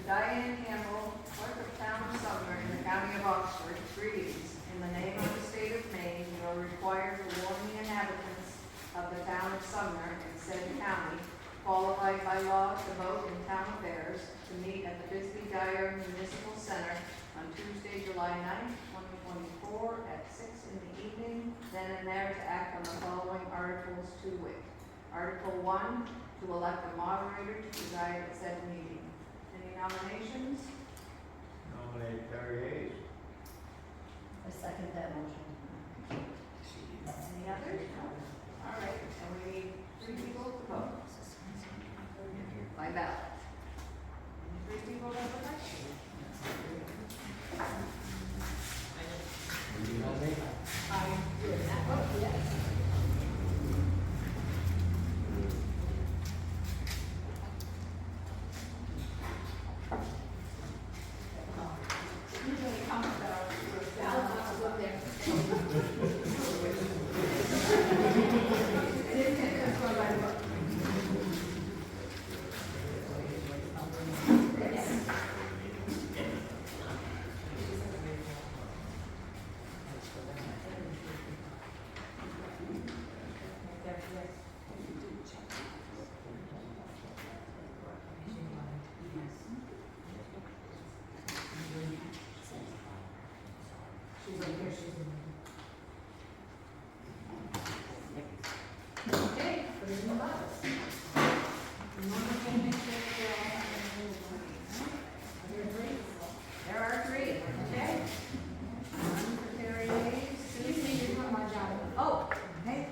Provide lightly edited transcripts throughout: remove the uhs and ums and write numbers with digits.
Diane Campbell, clerk of town of Sumner in the county of Oxford, reads, in the name of the state of Maine, you are required to warn the inhabitants of the town of Sumner in said county, qualified by law to vote in town affairs, to meet at the Bisbee Dyer Municipal Center on Tuesday, July 9th, 2024 at 6 in the evening, then and there to act on the following articles to wit. Article 1, to elect a moderator to preside at said meeting. Any nominations? Nominate Terry Hayes. I second that motion. Any others? No? All right, and we need 3 people to vote. By ballot. 3 people that would like to? I did that vote, yes. Usually comes out with ballot boxes up there. It is just going by vote. Okay, put it in the box. There are 3, okay? One for Terry Hayes. Please make it from my job. Oh, hey.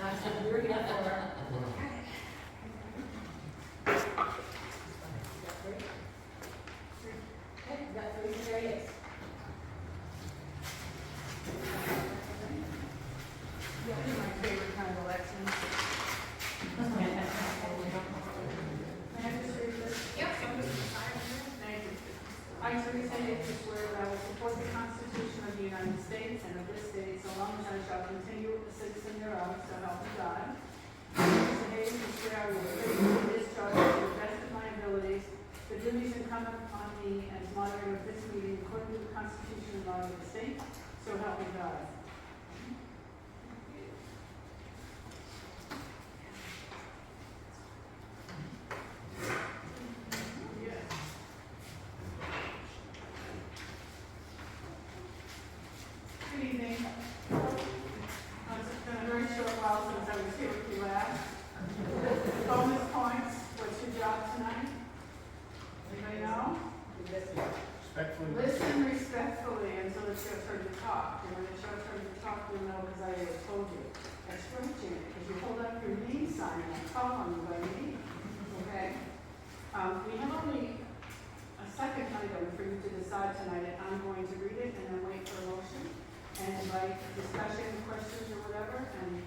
That's what we're here for. Okay, we got 3 for Terry Hayes. Yeah, this is my favorite kind of elections. May I just read this? Yep. Thank you. I, Teresa Hayes, swear that I will support the Constitution of the United States and of this state, so long as I shall continue a citizen thereof, so help me God. Teresa Hayes, swear I will faithfully discharge to the best of my abilities the duties incumbent upon me as moderator of this meeting according to the Constitution and law of the state, so help me God. Good evening. It's been a very short while since I was here with you last. Bonus points, what's your job tonight? Anybody know? Respectfully. Listen respectfully until it's your turn to talk. And when it's your turn to talk, you'll know because I already told you. That's right, Janet, because you hold up your name sign and I call on you by name. Okay? We have only a second item for you to decide tonight, and I'm going to read it and then wait for a motion and invite discussion, questions, or whatever, and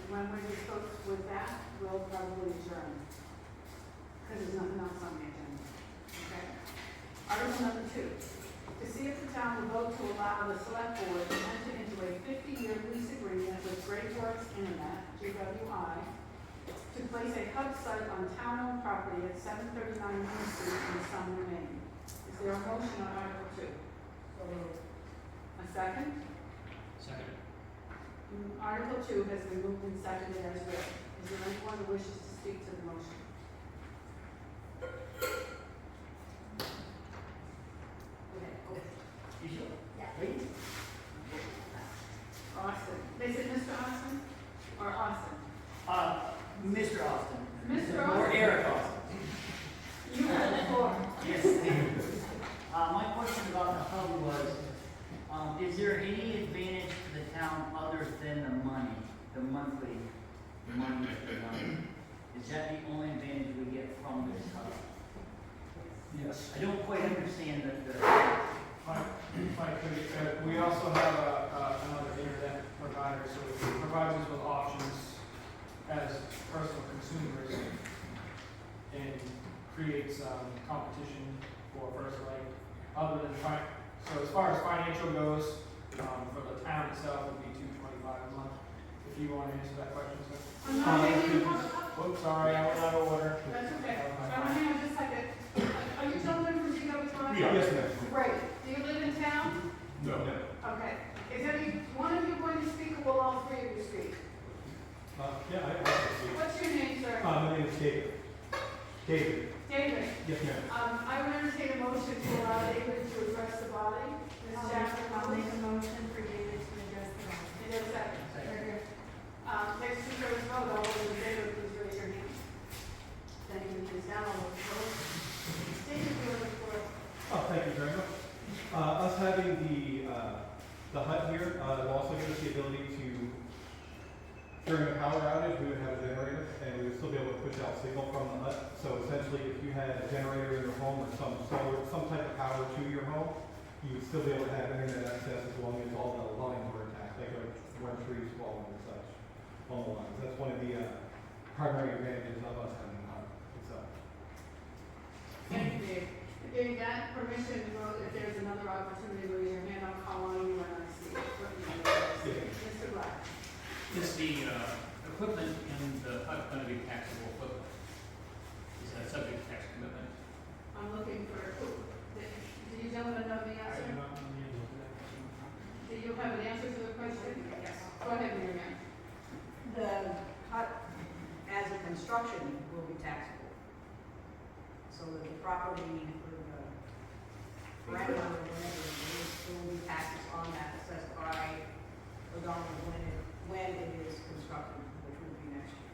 when we're disposed with that, we'll probably adjourn. Because there's nothing else on the agenda. Okay? Article number 2, to see if the town will vote to allow the select board to enter into a 50-year lease agreement with Great Works Internet, GWI, to place a hub site on town-owned property at 739 Main Street in Sumner, Maine. Is there a motion on Article 2? A second? Second. Article 2 has been moved and seconded as read. Is there anyone who wishes to speak to the motion? Yeah, please. Austin. Is it Mr. Austin or Austin? Mr. Austin. Mr. Or Austin. Eric Austin. You have the floor. Yes. My question about the hub was, is there any advantage to the town other than the money, the monthly money that they're running? Is that the only advantage we get from this hub? Yes. I don't quite understand the We also have another internet provider, so it provides us with options as personal consumers and creates competition for first like other than so as far as financial goes, for the town itself would be $225 a month. If you want to answer that question, sir. I'm not making Oops, sorry, I went out of order. That's okay. Hang on just a second. Are you gentlemen from GW? Yes, ma'am. Great. Do you live in town? No. Okay. Is any one of you going to speak, or will all three of you speak? Yeah, I also see. What's your name, sir? My name is David. David. David. Yes, ma'am. I would entertain a motion to allow David to address the body. Ms. Jackson, I'll make a motion for David to address the matter. Is there a second? Next two-thirds vote, all those in favor, please raise your hand. Thank you, Ms. Down, all those opposed. David, you have the floor. Oh, thank you very much. Us having the hut here, will also give us the ability to, during a power outage, we would have a generator, and we would still be able to push out signal from the hut. So essentially, if you had a generator in your home or some solar, some type of power to your home, you would still be able to have internet access as long as all the lines were intact, like when trees falling and such on the lines. That's one of the primary advantages of us having the hut itself. Thank you, Dave. Giving that permission, well, if there's another opportunity, raise your hand, I'll call on you when I see it. Mr. Black. Is the equipment in the hut going to be taxable equipment? Is that subject to tax commitment? I'm looking for, do you gentlemen know the I answer? do not know the answer to that question. Do you have an answer to the question? Yes. Go ahead, Mary Ann. The hut as a construction will be taxable. So that the property for the rent or whatever, there will be taxes on that assessed by the government when it is constructed, which will be next year.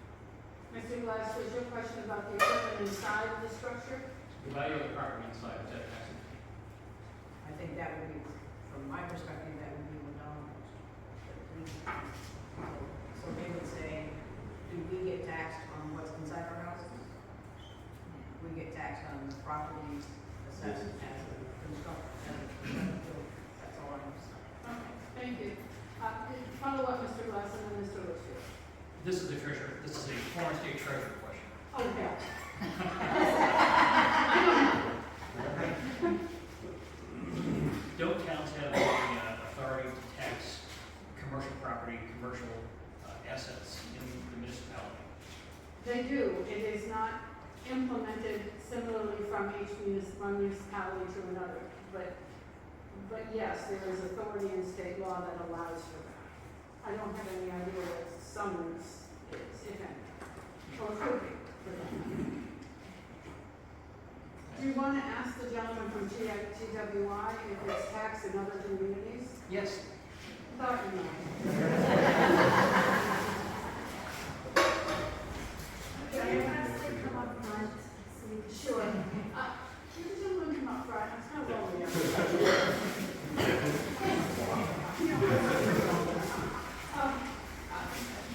Mr. Glass, was your question about the equipment inside of the structure? The value of the property inside, is that taxable? I think that would be, from my perspective, that would be the government. So they would say, do we get taxed on what's inside our houses? We get taxed on the property assessed as a construction. That's all I'm saying. Okay, thank you. Follow up, Mr. Glass, and then Mr. Litchfield. This is the treasurer, this is a former state treasurer question. Oh, yeah. Don't towns have the authority to tax commercial property, commercial assets in the municipality? They do. It is not implemented similarly from each municipality to another. But yes, there is authority in state law that allows for that. I don't have any idea what Sumner's is, if any, or could be for that. Do you want to ask the gentleman from GWI if it's taxed in other communities? Yes. Thought you might. Can you actually come up front so we can? Sure. Can the gentleman come up front? It's not lonely.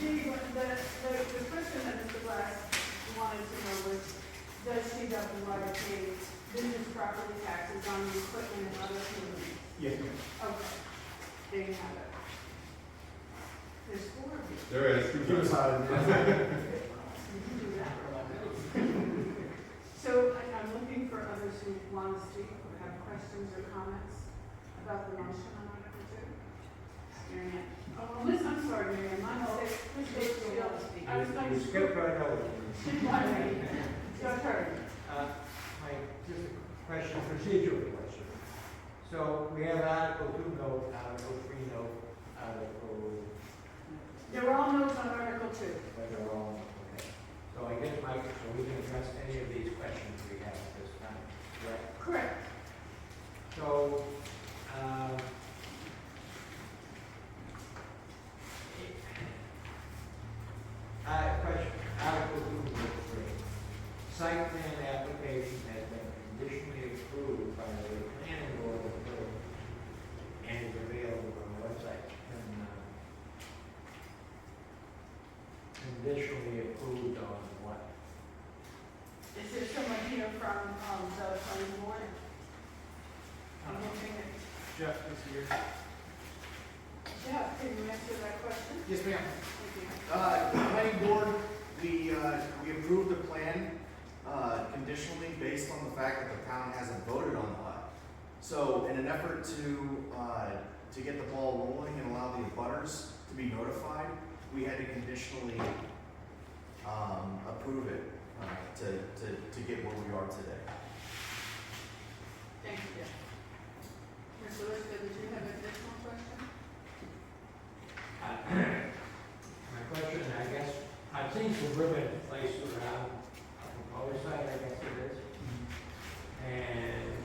The question that Mr. Glass wanted to know was, does GWI pay business property taxes on the equipment in other communities? Yes, ma'am. Okay. There you have it. There's four of you. There is. You can do that. So I'm looking for others who want to speak or have questions or comments about the motion on Article 2. Mary Ann. Oh, Liz, I'm sorry, Mary Ann, my mistake. Ms. Bakersfield. I was going to. You skipped right over. It's your turn. Just a question, procedural question. So we have Article 2 note, Article 3 note, Article, They're all notes on Article 2. but they're all, okay. So I guess, Mike, so we can address any of these questions we have at this time, correct? Correct. So, question, Article 2, note 3. Site plan application has been conditionally approved by the planning board of the village and is available on the website. Conditionally approved on what? Is there someone here from the planning board? I'm looking at Jeff is here. Jeff, can you answer that question? Yes, ma'am. Thank you. Planning board, we approved the plan conditionally based on the fact that the town hasn't voted on the hut. So in an effort to get the ball rolling and allow the abutters to be notified, we had to conditionally approve to get where we are today. Thank you, Jeff. Mr. Liston, did you have an additional question? My question, I guess, I've seen some ribbon placed around a proposed site, I guess it is. And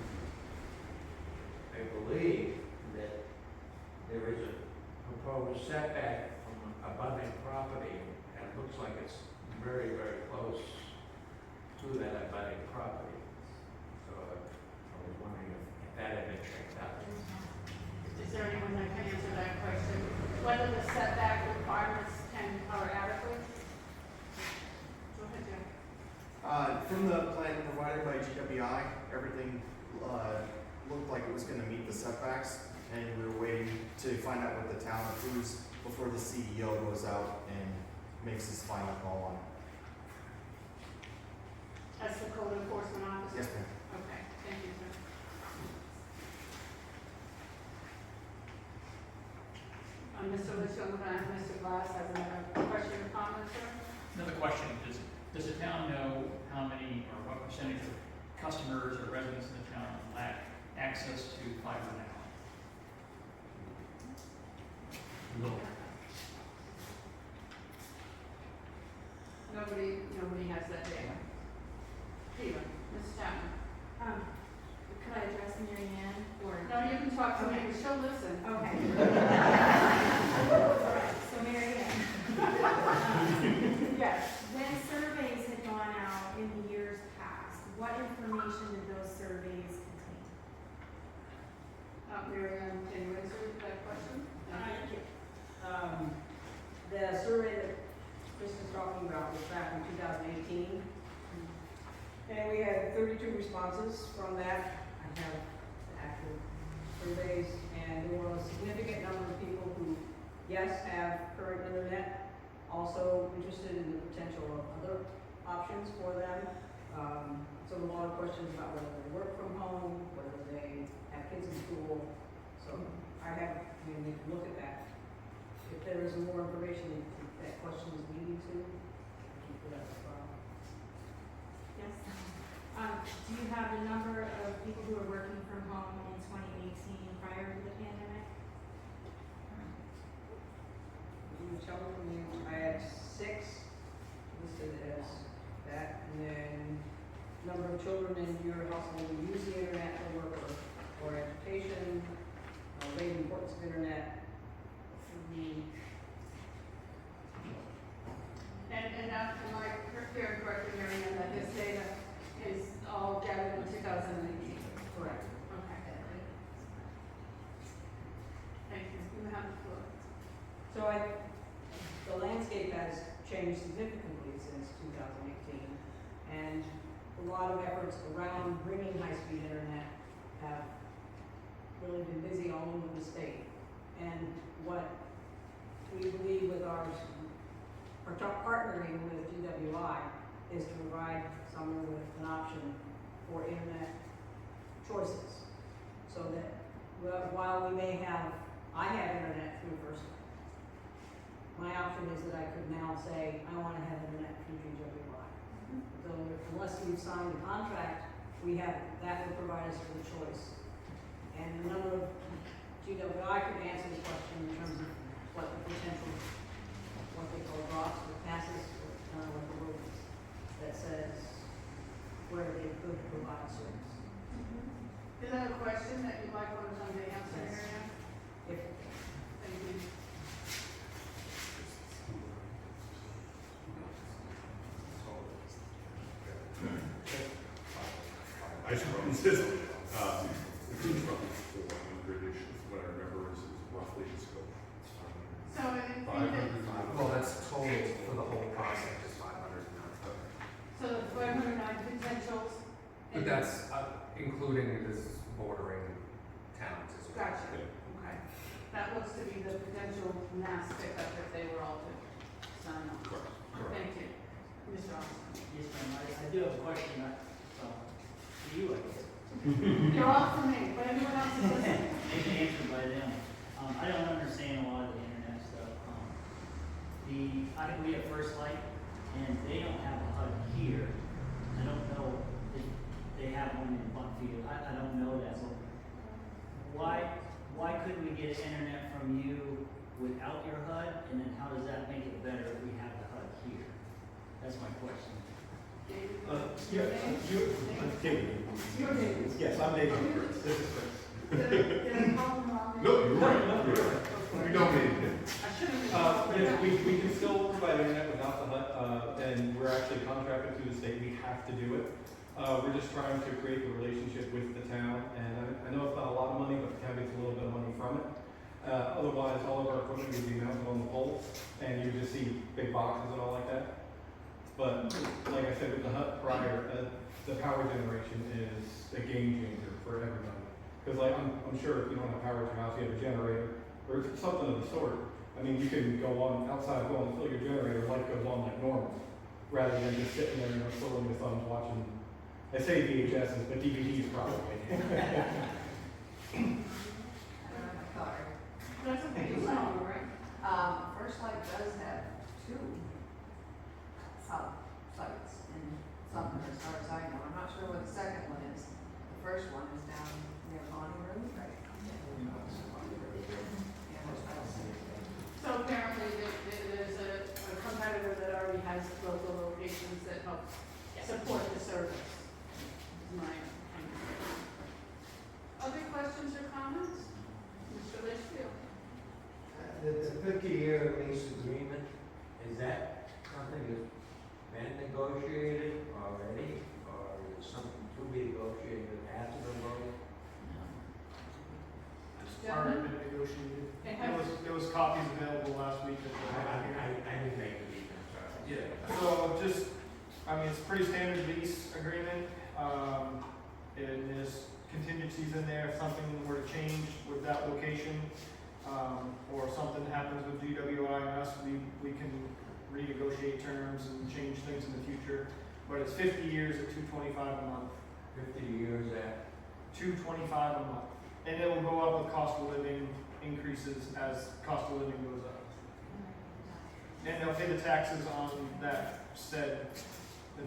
I believe that there is a proposed setback from abutting property, and it looks like it's very, very close to that abutting property. So I was wondering if that had been checked out. Is there anyone that can answer that question? Whether the setback requirements are adequate? Go ahead, Jeff. From the plan provided by GWI, everything looked like it was going to meet the setbacks, and we were waiting to find out what the town approves before the CEO goes out and makes his final call on it. That's the code enforcement officer? Yes, ma'am. Okay, thank you, sir. Mr. Liston, Mr. Glass has another question or comment, sir? Another question, does the town know how many or what percentage of customers or residents in the town lack access to fiber now? No. Nobody has that data. Peter, Ms. Chapman. Could I address Mary Ann or? No, you can talk to me, but she'll listen. Okay. All right, so Mary Ann. Yes. When surveys had gone out in the years past, what information did those surveys contain? Mary Ann, can you answer that question? Thank you. The survey that Chris is talking about was back in 2018. And we had 32 responses from that. I have the actual surveys, and there was a significant number of people who, yes, have current internet, also interested in the potential of other options for them. So a lot of questions about whether they work from home, whether they have kids in school. So we can look at that. If there is more information that question is needed to, I can put that as well. Yes. Do you have the number of people who are working from home in 2018 prior to the pandemic? You tell me, I had 6 listed as that, and then number of children in your household who use the internet for work or education, rate of importance of internet. And am I hearing correctly, Mary Ann, that this data is all gathered in 2018? Correct. Okay. Thank you. You have the floor. So the landscape has changed significantly since 2018, and a lot of efforts around bringing high-speed internet have really been busy all over the state. And what we believe with our partnering with GWI is to provide someone with an option for internet choices. So that while we may have, I have internet through First. My option is that I could now say, I want to have internet through GWI. So unless we've signed a contract, that will provide us with a choice. And a number of GWI could answer this question in terms of what the potential, what they call drops or passes, what the rule is, that says where they could provide service. Is that a question that you'd like one of them to answer, Yes. Mary Ann? If Thank you. I suppose it's roughly 400-ish is what I remember is roughly the scope. So in 500. Well, that's total for the whole project is 500 now. So the 509 potentials. But that's including this bordering towns as well. Gotcha. Okay. That looks to be the potential mass pickup if they were all to sign on. Correct. Thank you. Mr. Austin. Yes, ma'am, I do have a question, to you, I guess. You're all for me, but everyone else is listening. Maybe answered by them. I don't understand a lot of the internet stuff. I think we have First Light, and they don't have a HUD here. I don't know if they have one in Buckfield, I don't know that, so why couldn't we get internet from you without your HUD, and then how does that make it better if we have the HUD here? That's my question. David, Yeah, I'm David. You're David. Yes, I'm David. This is Chris. Did I call him wrong? No, you're right, you're right. We don't need it. I should have. Yes, we can still provide internet without the HUD, and we're actually contracted through the state, we have to do it. We're just trying to create the relationship with the town, and I know it's not a lot of money, but the town gets a little bit of money from it. Otherwise, all of our equipment would be mounted on the poles, and you just see big boxes and all like that. But, like I said, with the HUD prior, the power generation is a game changer for everybody. Because like, I'm sure if you don't have power at your house, you have a generator, or something of the sort. I mean, you can go on outside, go and fill your generator, light goes on like normal, rather than just sitting there, twiddling your thumbs watching, I say VHSs, but DVDs probably. Card. That's okay, you know, right? First Light does have 2 sub sites in Sumner, as far as I know. I'm not sure what the second one is. The first one is down near Bonnie Road, right? Yeah, that's what I was saying. So apparently there's a competitor that already has local locations that help support the service. Is my understanding. Other questions or comments? Mr. Litchfield? The 50-year lease agreement, is that something that's been negotiated already, or is it something to be negotiated after the vote? It's already been negotiated. There was copies available last week at the hearing. I didn't make the meeting, I'm sorry. Yeah, so just, I mean, it's a pretty standard lease agreement, and there's contingencies in there, if something were to change with that location, or something happens with GWI and us, we can renegotiate terms and change things in the future. But it's 50 years at $225 a month. 50 years at, $225 a month. And it will go up with cost of living increases as cost of living goes up. And they'll pay the taxes on that said,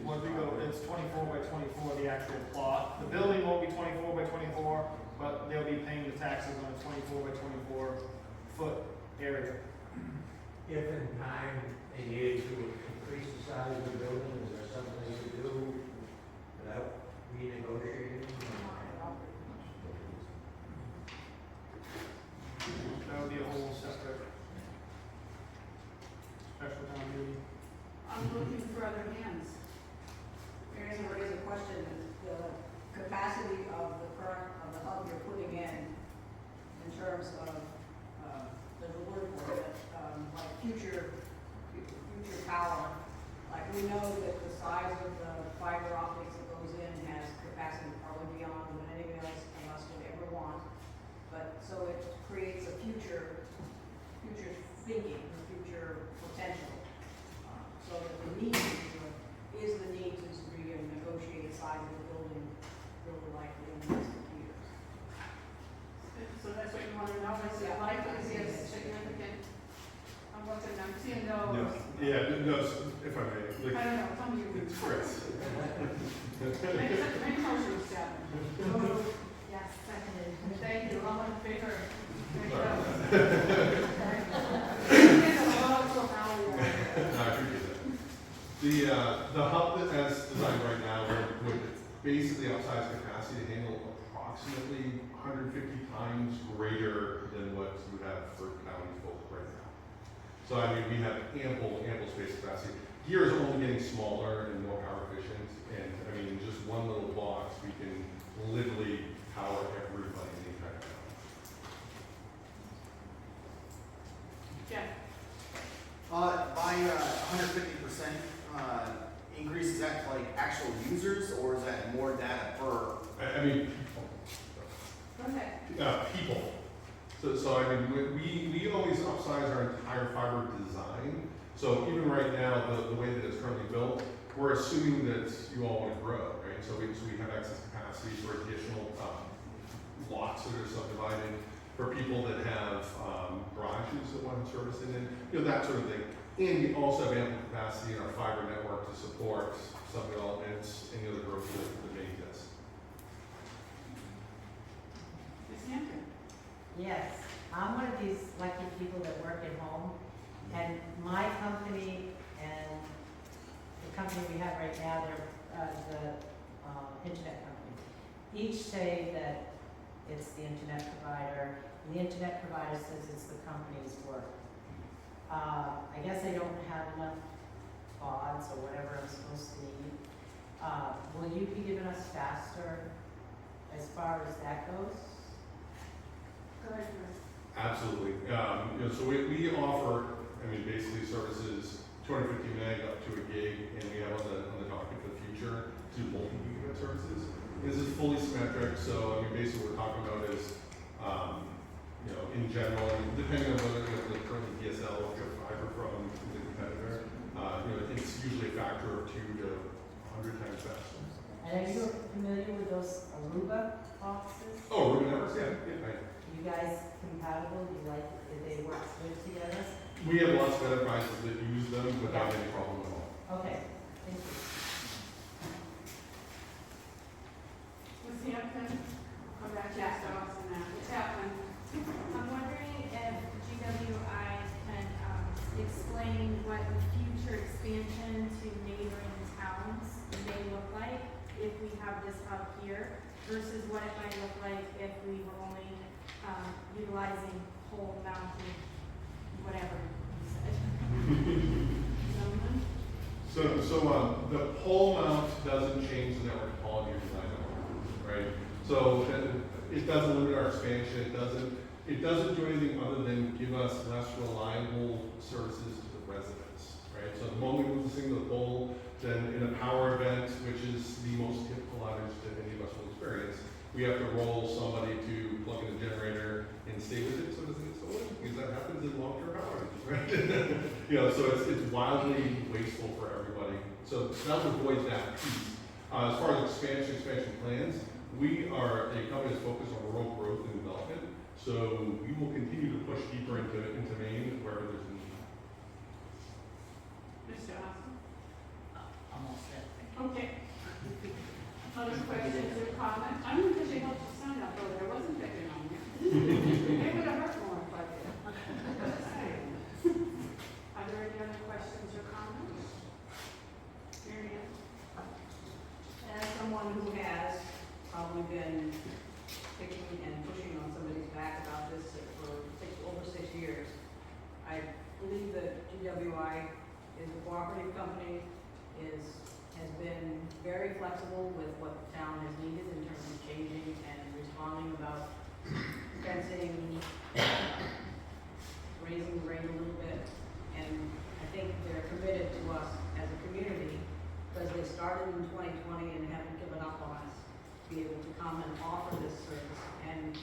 once we go, it's 24 by 24, the actual plot. The building won't be 24 by 24, but they'll be paying the taxes on a 24 by 24 foot area. if in time they needed to increase the size of the building, is there something they could do without renegotiating? That would be a whole separate special town meeting. I'm looking for other hands. Mary, there is a question, the capacity of the current, of the hub you're putting in terms of, there's a word for it, like future power. Like, we know that the size of the fiber optics that goes in has capacity probably beyond what anything else of us would ever want. But, so it creates a future thinking, a future potential. So that the need is the need to renegotiate the size of the building really likely in the next few years. So that's what you want to know, is it likely, is it significant? What's it, I'm seeing no. No, yeah, no, if I may, I don't know, tell me your it's Chris. Make motion, Seven. Yes, seconded. Thank you, all in favor? There you go. No, I appreciate that. The hub that as designed right now would basically upsize capacity to handle approximately 150 times greater than what you have for county folk right now. So I mean, we have ample space capacity. Gear is only getting smaller and more power efficient, and I mean, in just one little box, we can literally power everybody in the entire town. Jeff? My 150% increase, is that like actual users, or is that more data per? I mean, Go ahead. people. So I mean, we always upsize our entire fiber design. So even right now, the way that it's currently built, we're assuming that you all want to grow, right? So we have excess capacity for additional lots that are subdivided, for people that have garages that want servicing, and that sort of thing. And we also have ample capacity in our fiber network to to support sub-developments, any other growth that may exist. Ms. Hampton? Yes, I'm one of these lucky people that work at home, and my company and the company we have right now, they're, the internet company, each say that it's the internet provider, and the internet provider says it's the company's work. I guess I don't have enough odds or whatever I'm supposed to need. Will you be giving us faster as far as that goes? Go ahead, Chris. Absolutely. So we offer, basically services 250 meg up to a gig, and we have on the docket for the future to multi-gigabit services. This is fully symmetric, so basically what we're talking about is, in general, depending on whether you have the current DSL or your fiber from the competitor, it's usually a factor of 2 to 100 times faster. And are you familiar with those Aruba boxes? Oh, Ruben networks, yeah. You guys compatible? You like, did they work good together? We have lots of enterprises that use them without any problem at all. Okay, thank you. Ms. Hampton? Come back to your thoughts on that. What's happening? I'm wondering if GWI can explain what the future expansion to neighboring towns may look like if we have this hub here versus what it might look like if we were only utilizing pole mounted, whatever you said. Gentlemen? The pole mount doesn't change the network topology or design network, right? So it doesn't limit our expansion, it doesn't do anything other than give us less reliable services to the residents, right? So the moment we move this thing to the pole, then in a power event, which is the most typical outage that any of us will experience, we have to roll somebody to plug in a generator and stay with it so it doesn't get stolen, because that happens in long-term power outages, right? So it's wildly wasteful for everybody. So that would avoid that piece. As far as expansion plans, we are a company that's focused on rural growth and development. So we will continue to push deeper into Maine wherever there's a need. Mr. Austin? I'm all set, thank you. Okay. Other questions or comments? I don't think they helped you sign up over there. I wasn't picking on you. It would have hurt more if I did. Just saying. Are there any other questions or comments? Mary Ann? As someone who has probably been kicking and pushing on somebody's back about this for over 6 years, I believe that GWI is a cooperative company, has been very flexible with what the town has needed in terms of changing and responding about fencing, raising the rate a little bit, and I think they're committed to us as a community because they started in 2020 and haven't given up on us to be able to come and offer this service, and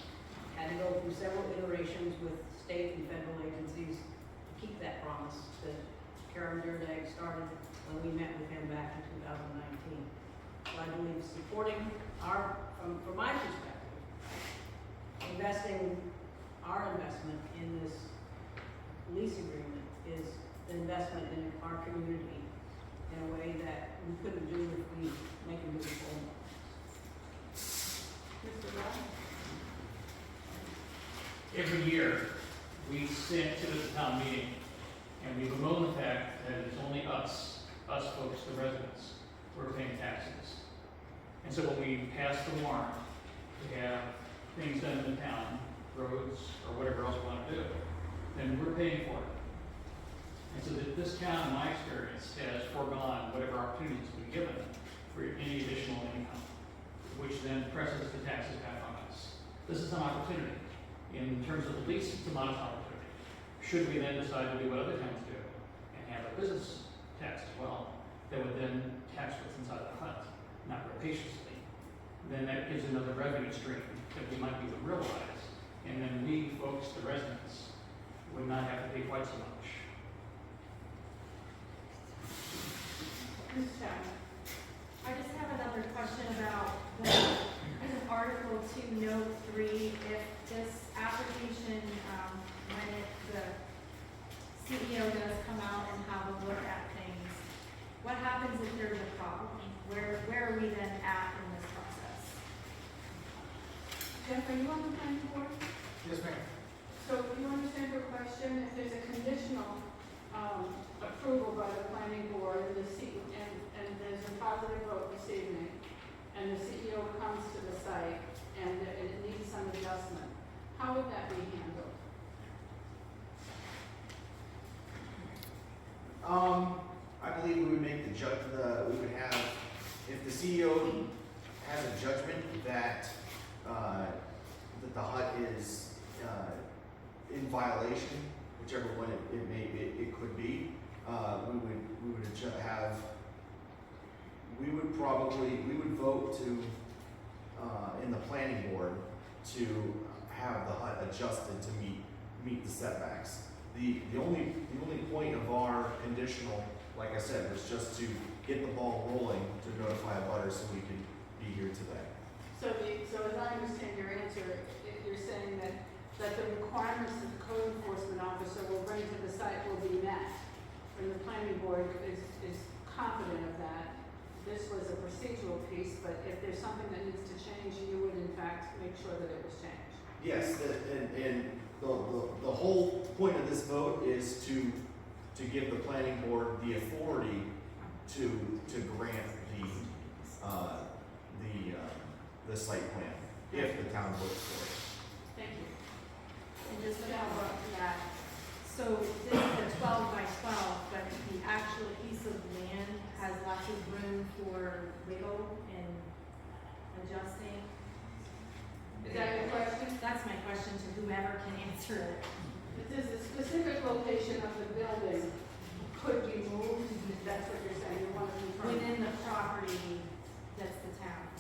had to go through several iterations with state and federal agencies to keep that promise that Karen Durdag started when we met with him back in 2019. So I believe supporting from my perspective, our investment in this lease agreement is an investment in our community in a way that we couldn't do if we make a move forward. Mr. Ross? Every year, we sit to the town meeting, and we bemoan the fact that it's only us folks, the residents, who are paying taxes. And so when we pass the warrant to have things done in the town, roads, or whatever else we want to do, then we're paying for it. And so that this town, in my experience, has foregone whatever opportunities we've given for any additional income, which then presses the taxes back on us. This is an opportunity. In terms of the lease, it's a modest opportunity. Should we then decide to do what other towns do and have a business tax as well, that would then tax what's inside the hut, not rapaciously, then that gives another revenue stream that we might be able to realize, and then we folks, the residents, would not have to pay quite so much. Ms. Chapman? I just have another question about the Article 2, Note 3. If this application, when the CEO does come out and have a look at things, what happens if we then at in this process? Jeff, are you on the planning board? Yes, ma'am. So if you understand her question, if there's a conditional, approval by the planning board and and there's a positive vote this evening, and the CEO comes to the site and it needs some adjustment, how would that be handled? I believe we would make we would have, if the CEO has a judgment that, that the hut is, in violation, whichever one it could be, we would vote to, in the planning board, to have the hut adjusted to meet the setbacks. The only point of our conditional, like I said, was just to get the ball rolling to notify abutters so we could be here today. So as I understand your answer, you're saying that the requirements that the code enforcement officer will bring to the site will be met, and the planning board is confident of that. This was a procedural piece, but if there's something that needs to change, you would in fact make sure that it was changed. Yes, and the whole point of this vote is to give the planning board the authority to grant the site plan, if the town votes for it. Thank you. And just to follow up to that, so this is a 12 by 12, but the actual piece of land has lots of room for wiggle and adjusting? Is that your question? That's my question to whoever can answer it. If there's a specific location of the building could be moved, that's what you're saying, you want to confirm? Within the property that's the town.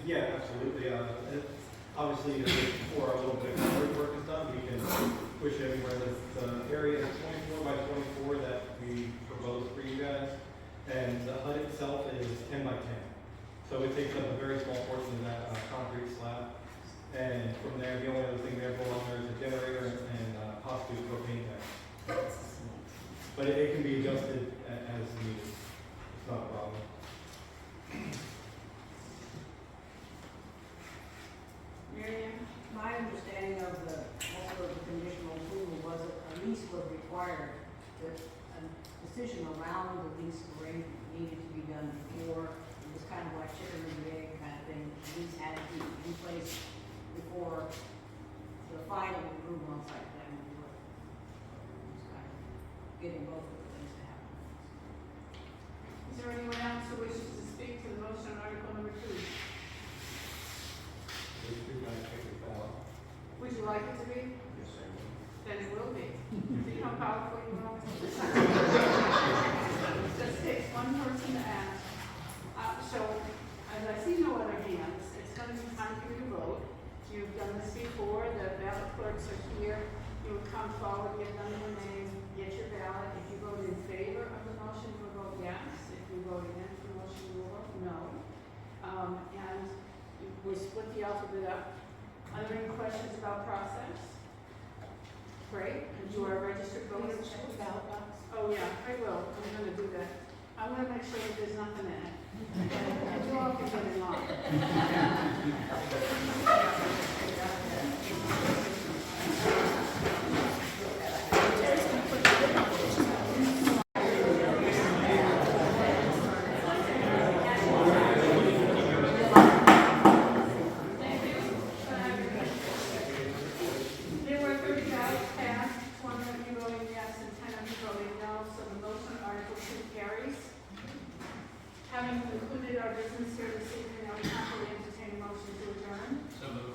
Yeah, absolutely. Obviously, before a little bit of road work is done, we can push everywhere. The area is 24 by 24 that we proposed for you guys, and the hut itself is 10 by 10. So it takes up a very small portion of that concrete slab. And from there, the only other thing there below there is a generator and possibly a propane tank. But it can be adjusted as needed. It's not a problem. Mary Ann? My understanding of also the conditional approval was that a lease was required, that a decision around the lease arrangement needed to be done before. It was kind of like chicken and egg kind of thing. The lease had to be in place before the final approval on site plan would work. It's kind of getting both of the things to happen. Is there anyone else who wishes to speak to the motion on article number 2? Would you like it to be? Yes, I will. Then it will be. See how powerful you are? It just takes one person to ask. So, as I see no other hands, it's going to be time for you to vote. You've done this before, the ballot clerks are here. You would come forward, give them your name, get your ballot. If you vote in favor of the motion, you will vote yes. If you vote against the motion, you will vote no. And we split the alphabet up. Are there any questions about process? Great, and you are a registered voter. Check the ballot box. Oh, yeah, I will, I'm gonna do that. I wanna make sure that there's nothing in it. And you all can get in line. There were 30 ballots cast, 20 of you voting yes and 10 of you voting no, so the motion article 2 carries. Having concluded our business here this evening, I will happily entertain a motion to adjourn. So moved.